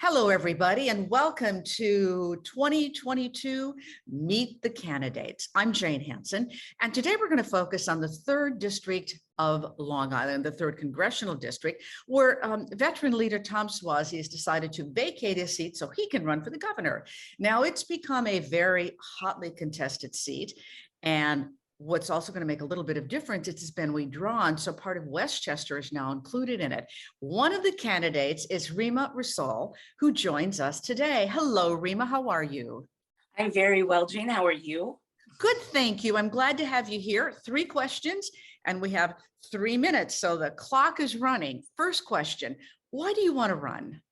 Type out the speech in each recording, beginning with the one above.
Hello, everybody, and welcome to 2022 Meet the Candidates. I'm Jane Hanson, and today we're going to focus on the 3rd District of Long Island, the 3rd Congressional District, where veteran leader Tom Suozzi has decided to vacate his seat so he can run for the governor. Now, it's become a very hotly contested seat, and what's also going to make a little bit of difference, it's been redrawn, so part of Westchester is now included in it. One of the candidates is Reema Rasool, who joins us today. Hello, Reema, how are you? I'm very well, Jane. How are you? Good, thank you. I'm glad to have you here. 3 questions, and we have 3 minutes, so the clock is running. First question, why do you want to run?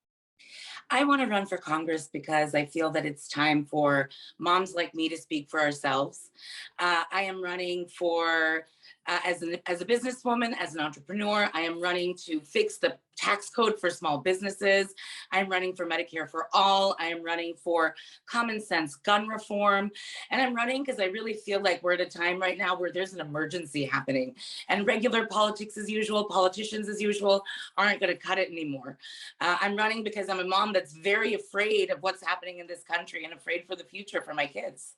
I want to run for Congress because I feel that it's time for moms like me to speak for ourselves. I am running for, as a businesswoman, as an entrepreneur, I am running to fix the tax code for small businesses. I'm running for Medicare for all. I am running for common sense gun reform. And I'm running because I really feel like we're at a time right now where there's an emergency happening and regular politics as usual, politicians as usual aren't going to cut it anymore. I'm running because I'm a mom that's very afraid of what's happening in this country and afraid for the future for my kids.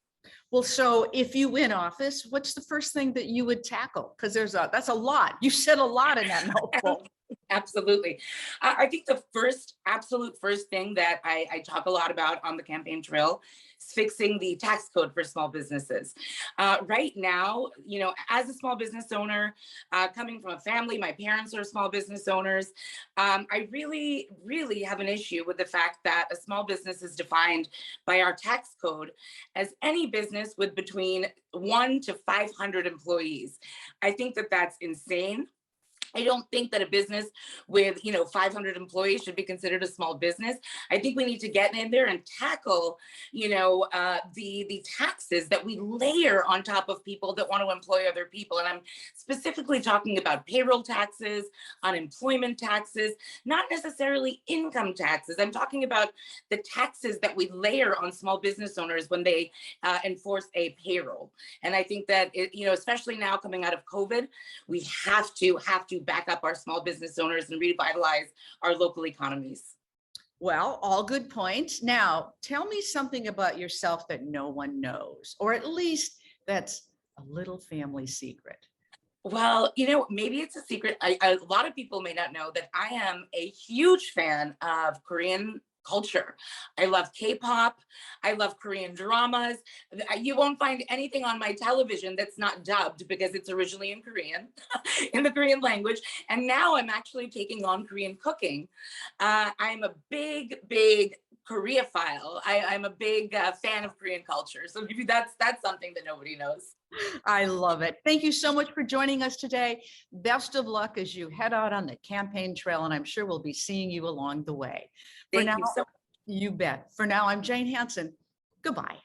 Well, so if you win office, what's the first thing that you would tackle? Because that's a lot. You said a lot in that mouthful. Absolutely. I think the absolute first thing that I talk a lot about on the campaign trail is fixing the tax code for small businesses. Right now, as a small business owner, coming from a family, my parents are small business owners. I really, really have an issue with the fact that a small business is defined by our tax code as any business with between 1 to 500 employees. I think that that's insane. I don't think that a business with, 500 employees should be considered a small business. I think we need to get in there and tackle, the taxes that we layer on top of people that want to employ other people. And I'm specifically talking about payroll taxes, unemployment taxes, not necessarily income taxes. I'm talking about the taxes that we layer on small business owners when they enforce a payroll. And I think that, especially now coming out of COVID, we have to back up our small business owners and revitalize our local economies. Well, all good points. Now, tell me something about yourself that no one knows, or at least that's a little family secret. Well, maybe it's a secret. A lot of people may not know that I am a huge fan of Korean culture. I love K-pop. I love Korean dramas. You won't find anything on my television that's not dubbed because it's originally in Korean, in the Korean language. And now I'm actually taking on Korean cooking. I'm a big Koreaphile. I'm a big fan of Korean culture. So maybe that's something that nobody knows. I love it. Thank you so much for joining us today. Best of luck as you head out on the campaign trail, and I'm sure we'll be seeing you along the way. Thank you so much. You bet. For now, I'm Jane Hanson. Goodbye.